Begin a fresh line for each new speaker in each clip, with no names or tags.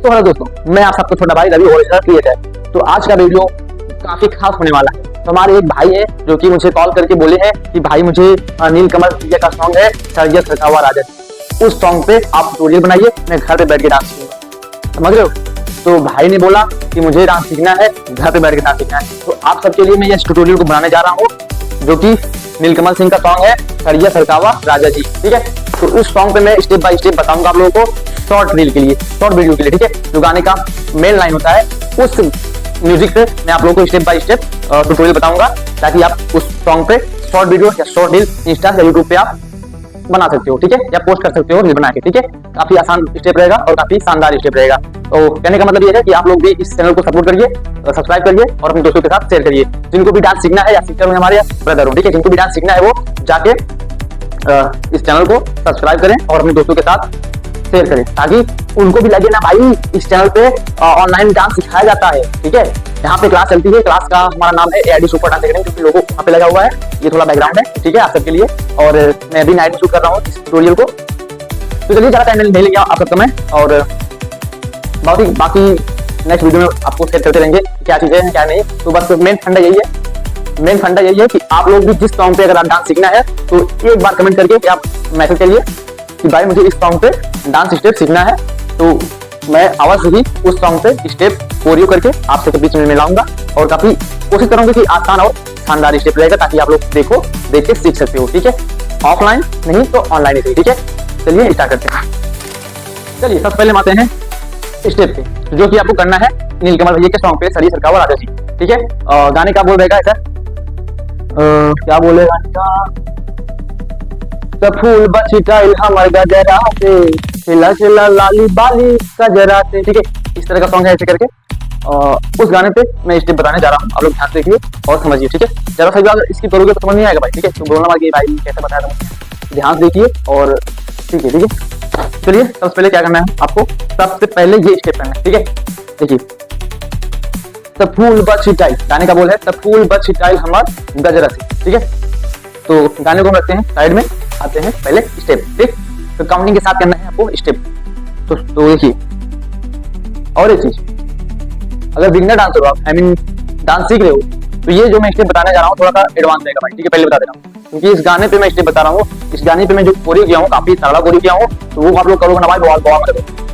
तो हेलो दोस्तों, मैं आप सबको छोटा भाई रवि ओरिजिनल क्रिएटर। तो आज का वीडियो काफी खास होने वाला है। तो हमारे एक भाई है जो कि मुझे कॉल करके बोले हैं कि भाई मुझे नीलकमल भैया का सॉन्ग है सरयत सरका हुआ राजा, उस सॉन्ग पे आप ट्यूटोरियल बनाइए, मैं घर पे बैठ के डांस करूंगा। समझ रहे हो? तो भाई ने बोला कि मुझे डांस सीखना है, घर पे बैठ के डांस सीखना है। तो आप सबके लिए मैं ये ट्यूटोरियल को बनाने जा रहा हूँ जो कि नीलकमल सिंह का सॉन्ग है सरयत सरका हुआ राजा जी। ठीक है, तो उस सॉन्ग पे मैं स्टेप बाय स्टेप बताऊंगा आप लोगों को, शॉर्ट रील के लिए, शॉर्ट वीडियो के लिए। ठीक है, जो गाने का मेन लाइन होता है उस म्यूजिक पे मैं आप लोगों को स्टेप बाय स्टेप ट्यूटोरियल बताऊंगा, ताकि आप उस सॉन्ग पे शॉर्ट वीडियो या शॉर्ट रील इंस्टा या यूट्यूब पे आप बना सकते हो। ठीक है, या पोस्ट कर सकते हो रील बना के। ठीक है, काफी आसान स्टेप रहेगा और काफी शानदार स्टेप रहेगा। तो कहने का मतलब ये है कि आप लोग भी इस चैनल को सपोर्ट करिए, सब्सक्राइब करिए और अपने दोस्तों के साथ शेयर करिए। जिनको भी डांस सीखना है या सिस्टर हो हमारे ब्रदर हो, ठीक है, जिनको भी डांस सीखना है वो जाके इस चैनल को सब्सक्राइब करें और अपने दोस्तों के साथ शेयर करें, ताकि उनको भी लगे ना भाई इस चैनल पे ऑनलाइन डांस सिखाया जाता है। ठीक है, यहाँ पे क्लास चलती है, क्लास का हमारा नाम है AID सुपर डांस एकेडमी, क्योंकि लोगो वहाँ पे लगा हुआ है। ये थोड़ा बैकग्राउंड है, ठीक है, आप सबके लिए। और मैं भी नाइट शूट कर रहा हूँ इस ट्यूटोरियल को। तो चलिए, ज्यादा टाइम नहीं लेंगे आप सबका मैं, और बहुत ही बाकी नेक्स्ट वीडियो में आपको शेयर करते रहेंगे क्या चीजें हैं क्या नहीं। तो बस मेन फंडा यही है, मेन फंडा यही है कि आप लोग भी जिस सॉन्ग पे अगर आप डांस सीखना है तो एक बार कमेंट करके आप मैसेज करिए कि भाई मुझे इस सॉन्ग पे डांस स्टेप सीखना है। तो मैं अवश्य ही उस सॉन्ग पे स्टेप कोरियो करके आप सबके बीच में मिलाऊंगा और काफी कोशिश करूंगा कि आसान और शानदार स्टेप रहेगा, ताकि आप लोग देख के सीख सकते हो। ठीक है, ऑफलाइन नहीं तो ऑनलाइन ही। ठीक है, चलिए स्टार्ट करते हैं। चलिए, सबसे पहले आते हैं स्टेप पे, जो कि आपको करना है नीलकमल भैया के सॉन्ग पे सरयत सरका हुआ राजा जी। ठीक है, गाने का बोल रहेगा ऐसा, क्या बोलेगा फूल बचिटाइल हमर गजरा से खिला खिला लाली बाली गजरा से। ठीक है, इस तरह का सॉन्ग है ऐसे करके। उस गाने पे मैं स्टेप बताने जा रहा हूँ, आप लोग ध्यान से देखिए और समझिए। ठीक है, जरा सा भी अगर इसकी करोगे तो समझ नहीं आएगा भाई। ठीक है, तो बोलना मार भाई कैसे बताया था, ध्यान से देखिए और ठीक है। ठीक है, चलिए सबसे पहले क्या करना है आपको, सबसे पहले ये स्टेप करना है। ठीक है, देखिए, द फूल बचिटाइल, गाने का बोल है द फूल बचिटाइल हमर गजरा से। ठीक है, तो गाने को हम रखते हैं साइड में, आते हैं पहले स्टेप। ठीक, तो काउंटिंग के साथ करना है आपको स्टेप। तो देखिए, और एक चीज, अगर बिगिनर डांसर हो आप, आई मीन डांस सीख रहे हो, तो ये जो मैं स्टेप बताने जा रहा हूँ थोड़ा सा एडवांस रहेगा भाई। ठीक है, पहले बता दे रहा हूँ, क्योंकि इस गाने पे मैं स्टेप बता रहा हूँ। इस गाने पे मैं जो कोरियो किया हूँ काफी सरला कोरियो किया हूँ, तो वो आप लोग करोगे ना भाई, बहुत बहुत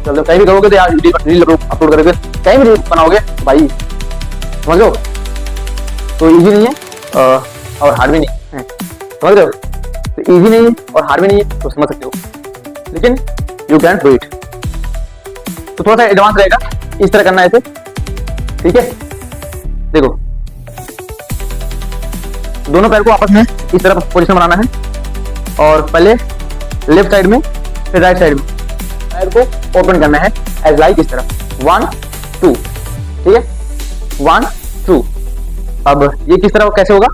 मतलब कहीं भी करोगे तो यार रील अपलोड करोगे, कहीं भी रील बनाओगे भाई, समझ लो। तो इजी नहीं है और हार्ड भी नहीं है, समझ रहे हो? तो इजी नहीं है और हार्ड भी नहीं है, तो समझ सकते हो, लेकिन यू कैन डू इट। तो थोड़ा सा एडवांस रहेगा, इस तरह करना है इसे। ठीक है, देखो, दोनों पैर को आपस में इस तरह पोजीशन बनाना है, और पहले लेफ्ट साइड में फिर राइट साइड में पैर को ओपन करना है एज लाइक इस तरह, 1 2। ठीक है, 1 2। अब ये किस तरह कैसे होगा,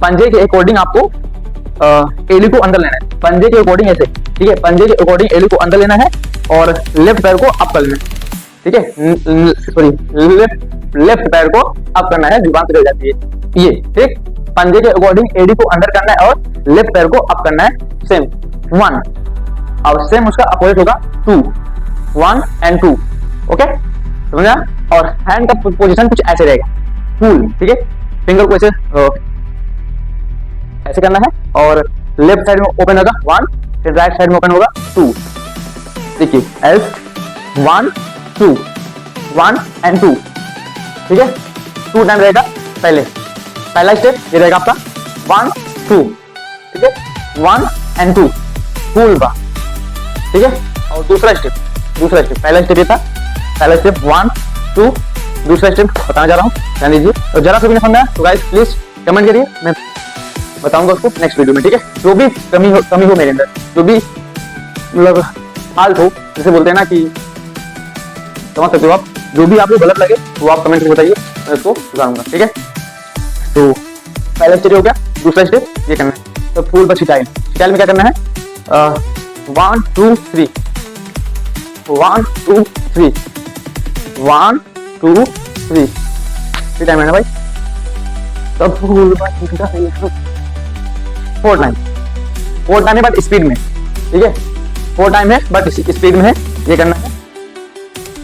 पंजे के अकॉर्डिंग आपको एली को अंदर लेना है, पंजे के अकॉर्डिंग ऐसे। ठीक है, पंजे के अकॉर्डिंग एली को अंदर लेना है और लेफ्ट पैर को अप कर लेना है। ठीक है, सॉरी, लेफ्ट पैर को अप करना है, जुबान से हो जाती है ये। ठीक, पंजे के अकॉर्डिंग एडी को अंदर करना है और लेफ्ट पैर को अप करना है, सेम 1, और सेम उसका अपोजिट होगा 2, 1 and 2। ओके, समझा? और हैंड का पोजीशन कुछ ऐसे रहेगा, फुल। ठीक है, फिंगर को ऐसे करना है और लेफ्ट साइड में ओपन होगा 1, फिर राइट साइड में ओपन होगा 2। देखिए, एल्स 1 2 1 and 2। ठीक है, 2 टाइम रहेगा। पहला स्टेप ये रहेगा आपका 1 2। ठीक है, 1 and 2 फुल बा। ठीक है, और दूसरा स्टेप, पहला स्टेप ये था, पहला स्टेप 1 2, दूसरा स्टेप बताना जा रहा हूँ, ध्यान दीजिए। और जरा सा भी नहीं समझा तो गाइस प्लीज कमेंट करिए, मैं बताऊंगा उसको नेक्स्ट वीडियो में। ठीक है, जो भी कमी हो मेरे अंदर, जो भी मतलब फाल्ट हो, जैसे बोलते हैं ना कि समझ सकते हो आप, जो भी आपको गलत लगे वो आप कमेंट में बताइए, मैं उसको सुधारूंगा। ठीक है, तो पहला स्टेप हो गया, दूसरा स्टेप ये करना है, तो फूल बचिटाइल में क्या करना है, 1 2 3, 1 2 3, 1 2 3 टाइम है ना भाई, तब फूल बचिटाइल 4 टाइम है बट स्पीड में। ठीक है, 4 टाइम है बट स्पीड में है, ये करना है।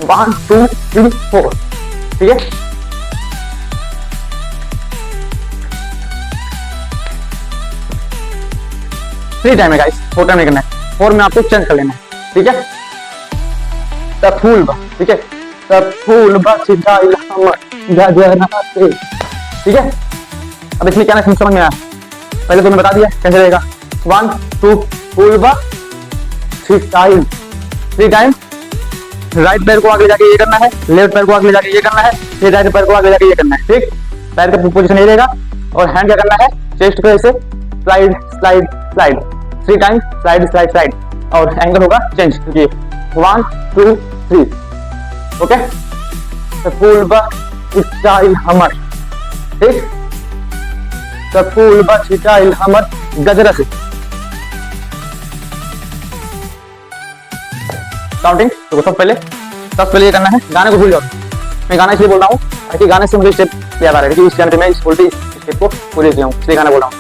1 2 3 4। ठीक है, थ्री टाइम है गाइस, 4 टाइम नहीं करना है, 4 में आपको चेंज कर लेना है। ठीक है, द फूल बा, ठीक है, द फूल बा छिटाइल हमर गजरा से। ठीक है, अब इसमें क्या ना समझ में आया, पहले तो मैं बता दिया कैसे रहेगा। 1 2 फूल बा छिटाइल, 3 टाइम राइट पैर को आगे जाके ये करना है, लेफ्ट पैर को आगे जाके ये करना है, फिर राइट पैर को आगे जाके ये करना है। ठीक, पैर का पोजीशन ये रहेगा और हैंड क्या करना है, चेस्ट पे ऐसे slide slide slide, 3 time slide slide slide, और एंगल होगा चेंज। देखिए 1 2 3। ओके, तो फूल बा छिटाइल हमर, ठीक, तो फूल बा छिटाइल हमर गजरा से। काउंटिंग तो सब पहले ये करना है, गाने को भूल जाओ। मैं गाना इसलिए बोल रहा हूँ ताकि गाने से मुझे स्टेप याद आ रहा है, क्योंकि इस गाने पे मैं इस उल्टी स्टेप को पूरे किया हूँ, इसलिए गाना बोल रहा हूँ।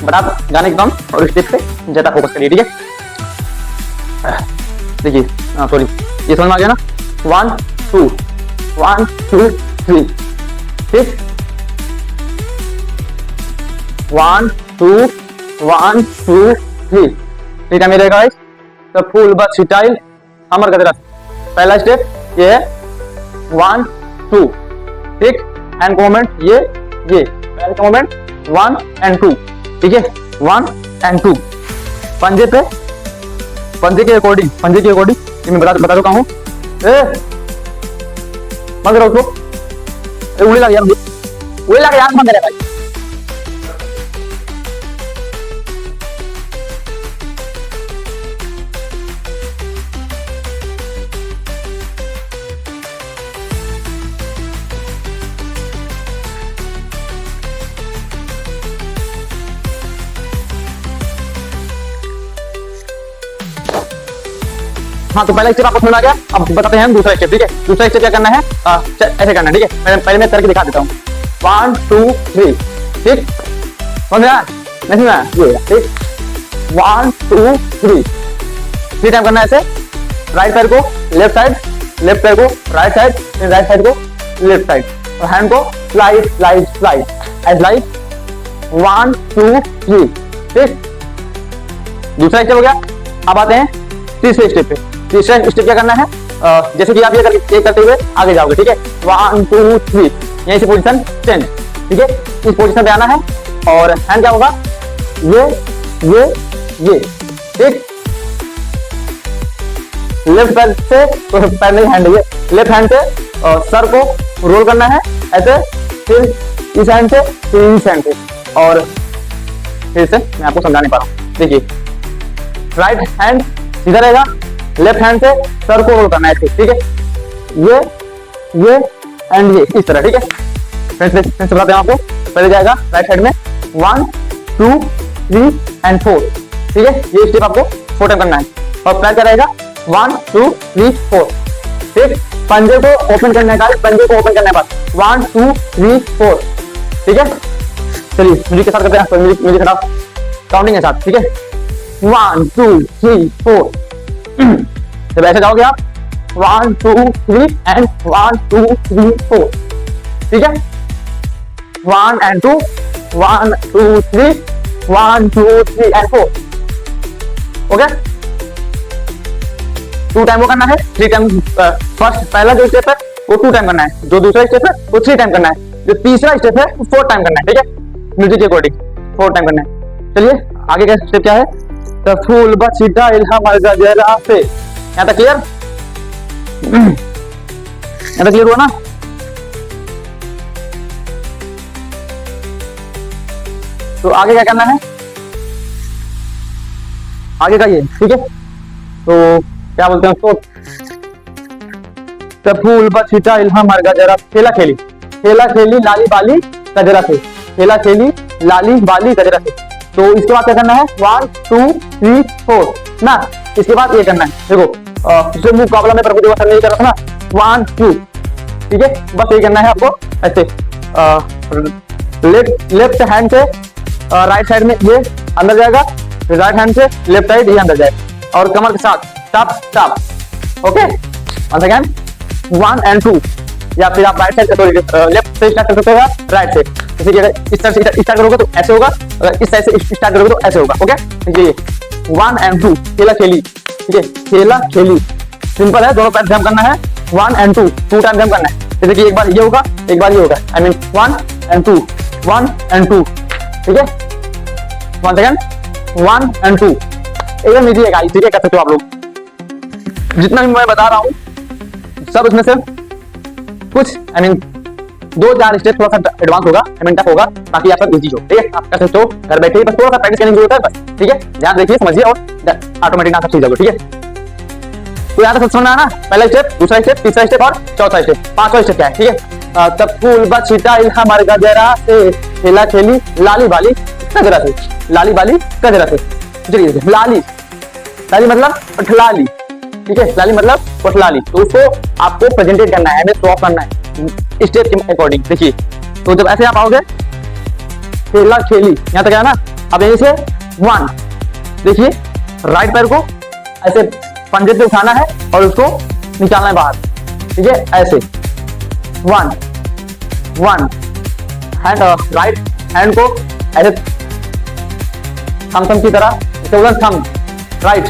बट आप गाने के काम और स्टेप पे ज्यादा फोकस करिए। ठीक है, देखिए सॉरी, ये समझ में आ गया ना। 1 2 1 2 3। ठीक, 1 2 1 2 3। ठीक है मेरे गाइस, तो फूल बा छिटाइल हमर गजरा। पहला स्टेप ये है 1 2। ठीक, हैंड का मूवमेंट ये पैर का मूवमेंट 1 and 2। ठीक है, 1 and 2। पंजे के अकॉर्डिंग ये मैं बता चुका हूँ। मत करो उसको, उंगली लग यार मत करे भाई। हाँ, तो पहला स्टेप आपको समझ आ गया। अब बताते हैं हम दूसरा स्टेप। ठीक है, दूसरा स्टेप क्या करना है, ऐसे करना है। ठीक है, पहले मैं करके दिखा देता हूँ। 1 2 3। ठीक, समझ आया नहीं आया, ये ठीक, 1 2 3। 3 टाइम करना है ऐसे, राइट पैर को लेफ्ट साइड, लेफ्ट पैर को राइट साइड, फिर राइट साइड को लेफ्ट साइड, और हैंड को slide slide slide as like 1 2 3। ठीक, दूसरा स्टेप हो गया। अब आते हैं तीसरे स्टेप पे। तीसरा स्टेप क्या करना है, जैसे कि आप ये करते हुए आगे जाओगे। ठीक है, 1 2 3, यहीं से पोजीशन चेंज। ठीक है, इस पोजीशन पे आना है और हैंड क्या होगा, ये। ठीक, लेफ्ट पैर से, तो पैर नहीं हैंड, ये लेफ्ट हैंड से सर को रोल करना है ऐसे, फिर इस हैंड से, फिर इस हैंड से, और फिर से मैं आपको समझा नहीं पा रहा हूँ। देखिए, राइट हैंड सीधा रहेगा, लेफ्ट हैंड से सर को रोल करना है। ठीक है, ये एंड ये इस तरह। ठीक है, फ्रेंड्स बताते हैं आपको। पहले जाएगा राइट साइड में 1 2 3 and 4। ठीक है, ये स्टेप आपको 4 टाइम करना है, और पैर क्या रहेगा 1 2 3 4। ठीक, पंजे को ओपन करने का, पंजे को ओपन करने के बाद 1 2 3 4। ठीक है, चलिए म्यूजिक के साथ करते हैं, म्यूजिक के साथ काउंटिंग के साथ। ठीक है, 1 2 3 4। जब ऐसे जाओगे आप 1 2 3 and 1 2 3 4। ठीक है, 1 and 2 1 2 3 1 2 3 and 4। ओके, 2 टाइम वो करना है, 3 टाइम फर्स्ट पहला जो स्टेप है वो 2 टाइम करना है, जो दूसरा स्टेप है वो 3 टाइम करना है, जो तीसरा स्टेप है वो 4 टाइम करना है। ठीक है, म्यूजिक के अकॉर्डिंग 4 टाइम करना है। चलिए आगे का स्टेप क्या है, तो फूल बा छिटाइल हमर गजरा से। यहाँ तक क्लियर, यहाँ तक क्लियर हुआ ना। तो आगे क्या करना है, आगे का ये। ठीक है, तो क्या बोलते हैं उसको, तो फूल बा छिटाइल हमर गजरा, खेला खेली लाली बाली गजरा से, खेला खेली लाली बाली गजरा से। तो इसके बाद क्या करना है, 1 2 3 4 ना, इसके बाद ये करना है। देखो पिछले मुकाबला में प्रभु देवता नहीं कर रहा था ना, 1 2। ठीक है, बस ये करना है आपको ऐसे, लेफ्ट हैंड से राइट साइड में ये अंदर जाएगा, फिर राइट हैंड से लेफ्ट साइड ये अंदर जाएगा, और कमर के साथ टप टप। ओके, once again 1 and 2, या फिर आप राइट साइड से लेफ्ट से स्टार्ट कर सकते हो या राइट से। जैसे कि अगर इस तरह से स्टार्ट करोगे तो ऐसे होगा, अगर इस साइड से स्टार्ट करोगे तो ऐसे होगा। ओके, देखिए 1 and 2, खेला खेली, ठीक है, खेला खेली, सिंपल है, दोनों पैर जंप करना है, 1 and 2, 2 टाइम जंप करना है। जैसे कि एक बार ये होगा, एक बार ये होगा, आई मीन 1 and 2, 1 and 2, ठीक है, 1 सेकंड, 1 and 2, एकदम इजी है गाइस, ठीक है, कर सकते हो आप लोग। जितना भी मैं बता रहा हूँ सब इसमें से कुछ आई मीन 2-4 स्टेप थोड़ा सा एडवांस होगा, आई मीन टफ होगा, ताकि आप सब इजी हो, ठीक है, आप कर सकते हो घर बैठे ही, बस थोड़ा सा प्रैक्टिस करने की जरूरत है बस, ठीक है, ध्यान देखिए, समझिए और ऑटोमेटिक आप सब चीज होगा, ठीक है। तो यहाँ तक समझ में आना, पहला स्टेप, दूसरा स्टेप, तीसरा स्टेप और चौथा स्टेप, पांचवा स्टेप क्या है, ठीक है। तब फूल बचीता हमारे गजरा से, खेला खेली लाली बाली गजरा से, लाली बाली गजरा से, चलिए लाली, लाली मतलब पठलाली, ठीक है, लाली मतलब पठलाली, तो उसको आपको प्रेजेंटेट करना है, हमें शो ऑफ करना है स्टेप के अकॉर्डिंग। देखिए, तो जब ऐसे आप आओगे, खेला खेली, यहाँ तक है ना, अब यहीं से 1, देखिए राइट पैर को ऐसे पंजे पे उठाना है और उसको निकालना है बाहर, ठीक है, ऐसे 1 हैंड, राइट हैंड को ऐसे थम की तरह, थम राइट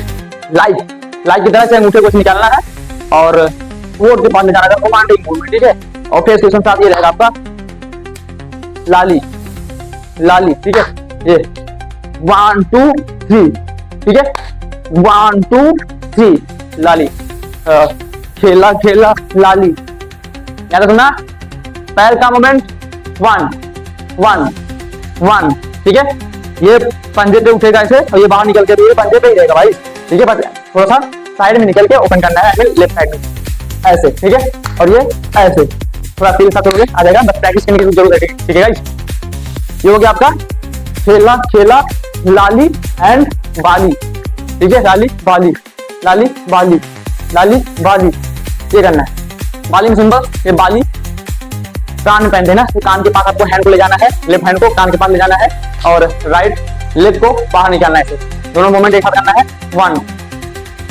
लाइक की तरह से अंगूठे को निकालना है और वोट के पास ले जाना है, रोमांटिक मूवमेंट, ठीक है। और फेस क्वेश्चन साथ ये रहेगा आपका लाली लाली, ठीक है, ये 1 2 3, ठीक है, 1 2 3 लाली, खेला खेला लाली, याद रखना पैर का मूवमेंट 1 ठीक है, ये पंजे पे उठेगा ऐसे और ये बाहर निकल के ये पंजे पे ही रहेगा भाई, ठीक है, बस थोड़ा सा साइड में निकल के ओपन करना है, लेफ्ट साइड में ऐसे, ठीक है, और ये ऐसे थोड़ा फील सा करोगे आ जाएगा, बस प्रैक्टिस करने की जरूरत है, ठीक है गाइस। ये हो गया आपका खेला खेला लाली एंड बाली, ठीक है, लाली बाली लाली बाली लाली बाली, ये करना है। बाली में सिंबल, ये बाली कान में पहनते हैं ना, तो कान के पास आपको हैंड को ले जाना है, लेफ्ट हैंड को कान के पास ले जाना है और राइट लेग को बाहर निकालना है, ऐसे दोनों मूवमेंट एक साथ करना है,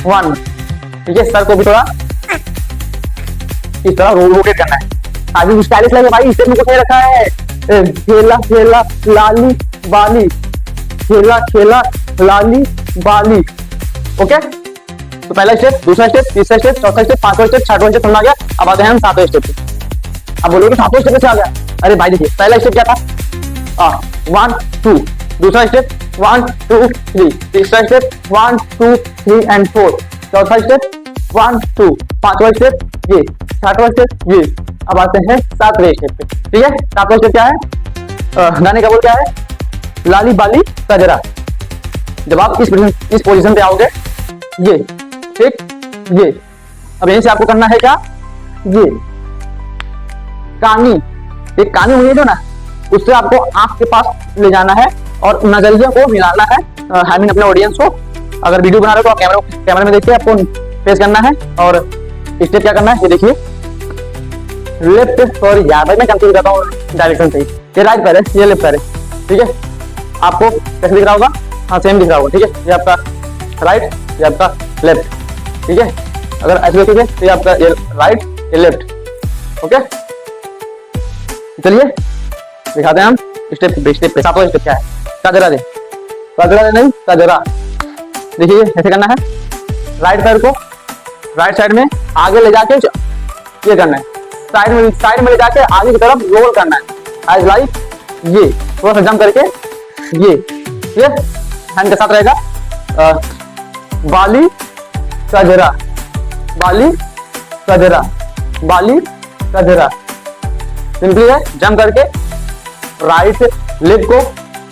1 ठीक है, सर को भी थोड़ा इस तरह रोटेट करना है, आगे स्टाइलिश लगे भाई, इससे मुझे रखा है, खेला खेला लाली बाली, खेला खेला लाली बाली, ओके। तो पहला स्टेप, दूसरा स्टेप, तीसरा स्टेप, चौथा स्टेप, पांचवा स्टेप, छठवां स्टेप समझ आ गया। अब आते हैं हम सातवें स्टेप पे। अब बोलोगे सातवें स्टेप से आ गया, अरे भाई देखिए पहला स्टेप क्या था, 1 2, दूसरा स्टेप 1 2 3, तीसरा स्टेप 1 2 3 एंड 4, चौथा स्टेप 1 2, पांचवा स्टेप ये, छठवां स्टेप ये। अब आते हैं सातवें स्टेप पे, ठीक है। सातवां स्टेप क्या है, गाने का बोल क्या है, लाली बाली कजरा। जब आप इस पोजीशन पे आओगे, ये ठीक, ये अब यहीं से आपको करना है क्या, ये कानी, एक कानी हुई है ना, उससे आपको आंख के पास ले जाना है और नजरिया को मिलाना है, आई मीन अपने ऑडियंस को। अगर वीडियो बना रहे हो तो आप कैमरे में देखिए, आपको फेस करना है और स्टेप क्या करना है, ये देखिए लेफ्ट, सॉरी यार भाई मैं कंफ्यूज करता हूँ डायरेक्शन से, ये राइट पैर है, ये लेफ्ट पैर है, ठीक है। आपको कैसे दिख रहा होगा, हाँ सेम दिख रहा होगा, ठीक है। ये आपका राइट, ये आपका लेफ्ट, ठीक है। अगर ऐसे देखोगे तो ये आपका ये राइट, ये लेफ्ट, ओके। चलिए दिखाते हैं हम स्टेप पे स्टेप पे। सातवां स्टेप क्या है, कजरा दे, कजरा दे नहीं कजरा। देखिए ऐसे करना है, राइट पैर को राइट साइड में आगे ले जाके ये करना है, साइड में ले जाके आगे की तरफ रोल करना है, एज लाइक ये, थोड़ा सा जंप करके ये हैंड के साथ रहेगा, बाली कजरा, बाली कजरा, बाली कजरा। सिंपली है, जंप करके राइट लेग को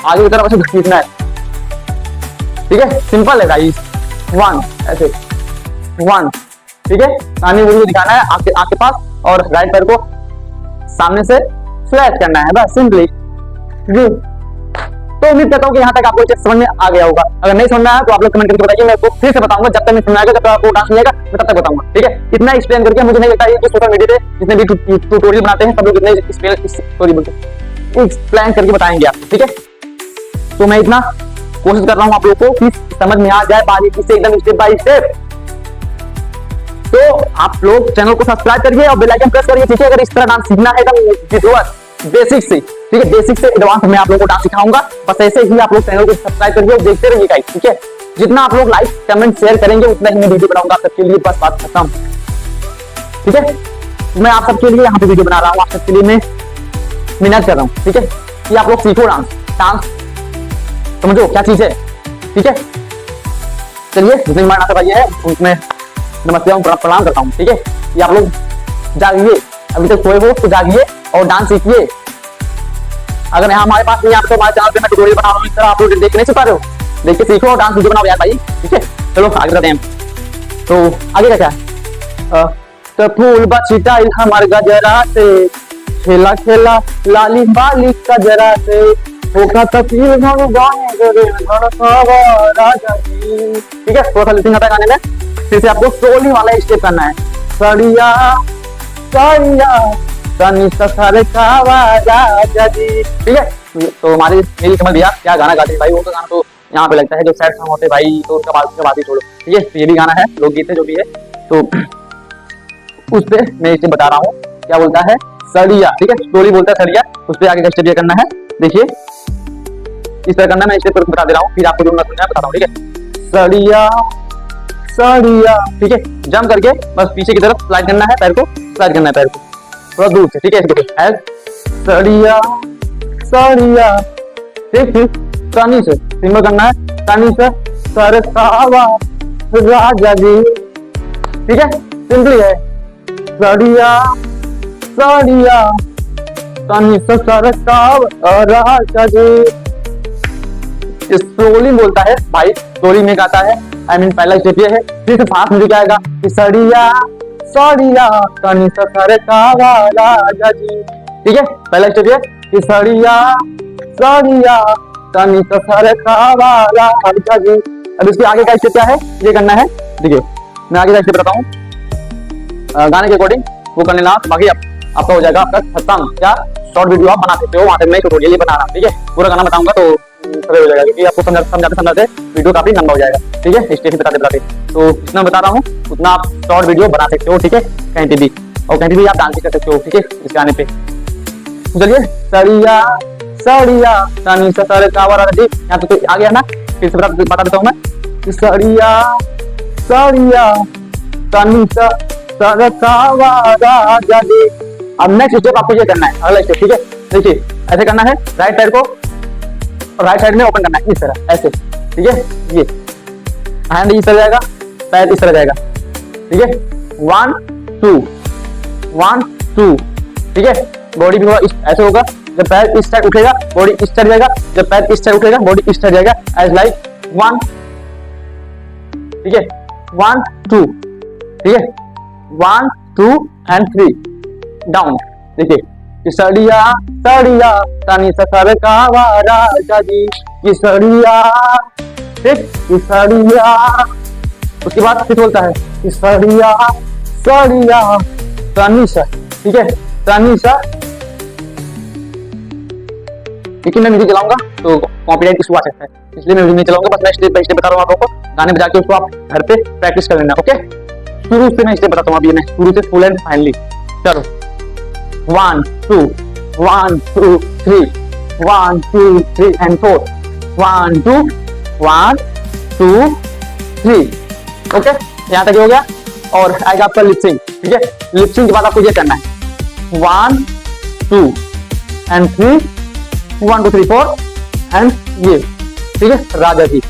आगे की तरफ ऐसे खींचना है, ठीक है। सिंपल है गाइस, 1 ऐसे 1, ठीक है। सामने मुझे दिखाना है आपके पास और राइट पैर को सामने से फ्लैट करना है, बस सिंपली जी। तो उम्मीद करता हूँ कि यहाँ तक आपको समझ में आ गया होगा। अगर नहीं समझ में आया तो आप लोग कमेंट करके बताइए, मैं आपको फिर से बताऊंगा। जब तक नहीं समझ आएगा, जब तक आपको डांस नहीं आएगा, मैं तब तक बताऊंगा, ठीक है। इतना एक्सप्लेन करके मुझे नहीं लगता है कि सोशल मीडिया पे जितने भी ट्यूटोरियल बनाते हैं सब लोग इतने एक्सप्लेन करके बताएंगे आप, ठीक है। तो मैं इतना कोशिश कर रहा हूँ आप लोगों को कि समझ में आ जाए बारीकी से, एकदम स्टेप बाय स्टेप। तो आप लोग चैनल को सब्सक्राइब करिए और बेल आइकन प्रेस करिए, ठीक है। अगर इस तरह डांस सीखना है एकदम बेसिक से, ठीक है, बेसिक से एडवांस में आप लोगों को डांस सिखाऊंगा। बस ऐसे ही आप लोग चैनल को सब्सक्राइब करिए और देखते रहिए गाइस, ठीक है। जितना आप लोग लाइक कमेंट शेयर करेंगे उतना ही मैं वीडियो बनाऊंगा आप सबके लिए। बस बात खत्म, ठीक है। मैं आप सबके लिए यहाँ पे वीडियो बना रहा हूँ, आप सबके लिए मैं मेहनत कर रहा हूँ, ठीक है, कि आप लोग सीखो डांस समझो क्या चीज है, ठीक है। चलिए जितने हमारे भाई है उसमें नमस्ते प्रणाम करता हूँ, ठीक है। ये आप लोग जागिए, अभी तक सोए हो तो जागिए और डांस सीखिए। अगर यहाँ हमारे पास नहीं आप तो हमारे चैनल पे मैं ट्यूटोरियल बना रहा हूँ, इस तरह आप लोग देख नहीं पा रहे हो, देख के सीखो और डांस वीडियो बनाओ यार भाई, ठीक है। चलो आगे बढ़ते हैं। तो आगे का क्या है, तो फूल बचीटा हमार गजरा से खेला खेला लाली बाली कजरा से होका तफील गाने गोरे राजा जी, ठीक है। थोड़ा सा लिसनिंग आता है गाने में। फिर से आपको सोली वाला स्टेप करना है, सड़िया सड़िया तनी ससर कावा राजा जी, ठीक है। तो हमारे नील कमल भैया क्या गाना गाते हैं भाई, वो तो गाना तो यहाँ पे लगता है जो सैड सॉन्ग होते हैं भाई, तो उसका बात ही छोड़ो, ठीक है। तो ये भी गाना है, लोकगीत है जो भी है, तो उस पे मैं इसे बता रहा हूँ क्या बोलता है, सड़िया, ठीक है। स्टोरी बोलता है सड़िया, उस पे आगे का स्टेप ये करना है, देखिए इस तरह करना है। मैं स्टेप बता दे रहा हूँ, फिर आपको जो सुनना है बता रहा हूँ, ठीक है। सड़िया सड़िया, ठीक है, जंप करके बस पीछे की तरफ स्लाइड करना है, पैर को स्लाइड करना है, पैर को थोड़ा दूर से, ठीक है। इसको सड़िया सड़िया, ठीक है। तनी से सिंबल करना है, तनी से सरकावा राजा जी, ठीक है, सिंपली है। सड़िया सड़िया तनी से सरकावा राजा जी। स्लोली बोलता है भाई, स्लोली में गाता है, आई मीन पहला स्टेप ये है। फिर से फास्ट म्यूजिक आएगा कि सड़िया सड़िया तनी से सरकावा राजा जी, ठीक है। पहला स्टेप ये कि सड़िया सड़िया तनी से सरकावा राजा जी। अब इसके आगे का स्टेप क्या है, ये करना है, देखिए मैं आगे का स्टेप बताता हूँ गाने के अकॉर्डिंग वो करने ना, बाकी आपका हो जाएगा आपका खत्म। क्या शॉर्ट वीडियो आप बना सकते हो, वहां तक मैं ट्यूटोरियल बना रहा हूँ, ठीक है। पूरा गाना बताऊंगा तो सही हो जाएगा, क्योंकि आपको समझाते वीडियो काफी लंबा हो जाएगा, ठीक है। स्टेप बताते तो जितना बता रहा हूँ उतना आप शॉर्ट वीडियो बना सकते हो, ठीक है, कहीं पे भी, और कहीं भी आप डांस कर सकते हो, ठीक है, इस गाने पे। चलिए सड़िया सड़िया तनी से सरकावा राजा जी, यहाँ तो आ गया ना। फिर से बता देता हूँ मैं, सड़िया सड़िया तनी से सरकावा राजा जी। अब नेक्स्ट स्टेप आपको ये करना है, अगला स्टेप, ठीक है। देखिए ऐसे करना है, राइट साइड को राइट साइड में ओपन करना है, इस तरह ऐसे, ठीक है। ये हैंड इस तरह जाएगा, पैर इस तरह जाएगा, ठीक है। 1 2 1 2, ठीक है। बॉडी भी ऐसे होगा, जब पैर इस साइड उठेगा बॉडी इस साइड जाएगा, जब पैर इस साइड उठेगा बॉडी इस साइड जाएगा, एज लाइक 1, ठीक है, 1 2, ठीक है, 1 2 एंड 3 डाउन। देखिए सड़िया सड़िया तनी से सरकावा राजा जी की सड़िया, ठीक, सड़िया। उसके बाद फिर बोलता है कि सड़िया सड़िया तनी से, ठीक है, तनी से। लेकिन मैं म्यूजिक चलाऊंगा तो कॉपीराइट इशू आ सकता है, इसलिए मैं म्यूजिक नहीं चलाऊंगा। बस मैं स्टेप बाय स्टेप बता रहा हूँ आप लोगों को, गाने बजा के उसको आप घर पे प्रैक्टिस कर लेना, ओके। शुरू से मैं स्टेप बताता हूँ, अभी मैं शुरू से फुल एंड फाइनली। चलो 1 2 1 2 3 1 2 3 एंड 4 1 2 1 2 3, ओके। यहाँ तक हो गया। और आएगा आपका लिपसिंग, ठीक है। लिपसिंग के बाद आपको ये करना है 1 2 एंड 3 1 2 3 4 एंड ये, ठीक है, राजा जी।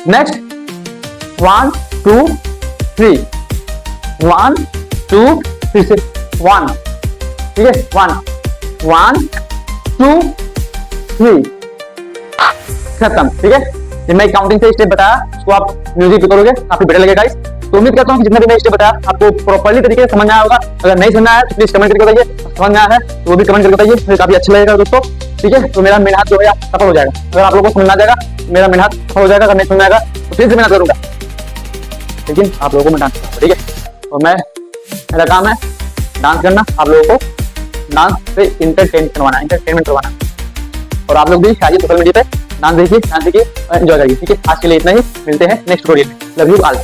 नेक्स्ट 1 2 3 1 2 फिर से 1, ठीक है, 1 1 2 3 खत्म, ठीक है। ये मैं काउंटिंग से स्टेप बताया, उसको आप म्यूजिक करोगे काफी बेटर लगेगा गाइस। तो उम्मीद करता हूँ कि जितना भी मैं स्टेप बताया आपको प्रॉपर्ली तरीके से समझ में आया होगा। अगर नहीं समझ में आया तो प्लीज कमेंट करके बताइए, समझ में आया है तो वो भी कमेंट करके बताइए, मुझे काफी अच्छा लगेगा दोस्तों, ठीक है। तो मेरा मेहनत जो है सफल हो जाएगा। अगर आप लोगों को समझ में आ जाएगा मेरा मेहनत सफल हो जाएगा, अगर नहीं समझ में आएगा तो फिर से मेहनत करूंगा, लेकिन आप लोगों को मैं डांस करूंगा, ठीक है। तो मेरा काम है डांस करना, आप लोगों को डांस से एंटरटेनमेंट करवाना। और आप लोग भी आइए सोशल मीडिया पे डांस देखिए, डांस देखिए और एंजॉय करिए, ठीक है। आज के लिए इतना ही, मिलते हैं नेक्स्ट ट्यूटोरियल में। Love you all.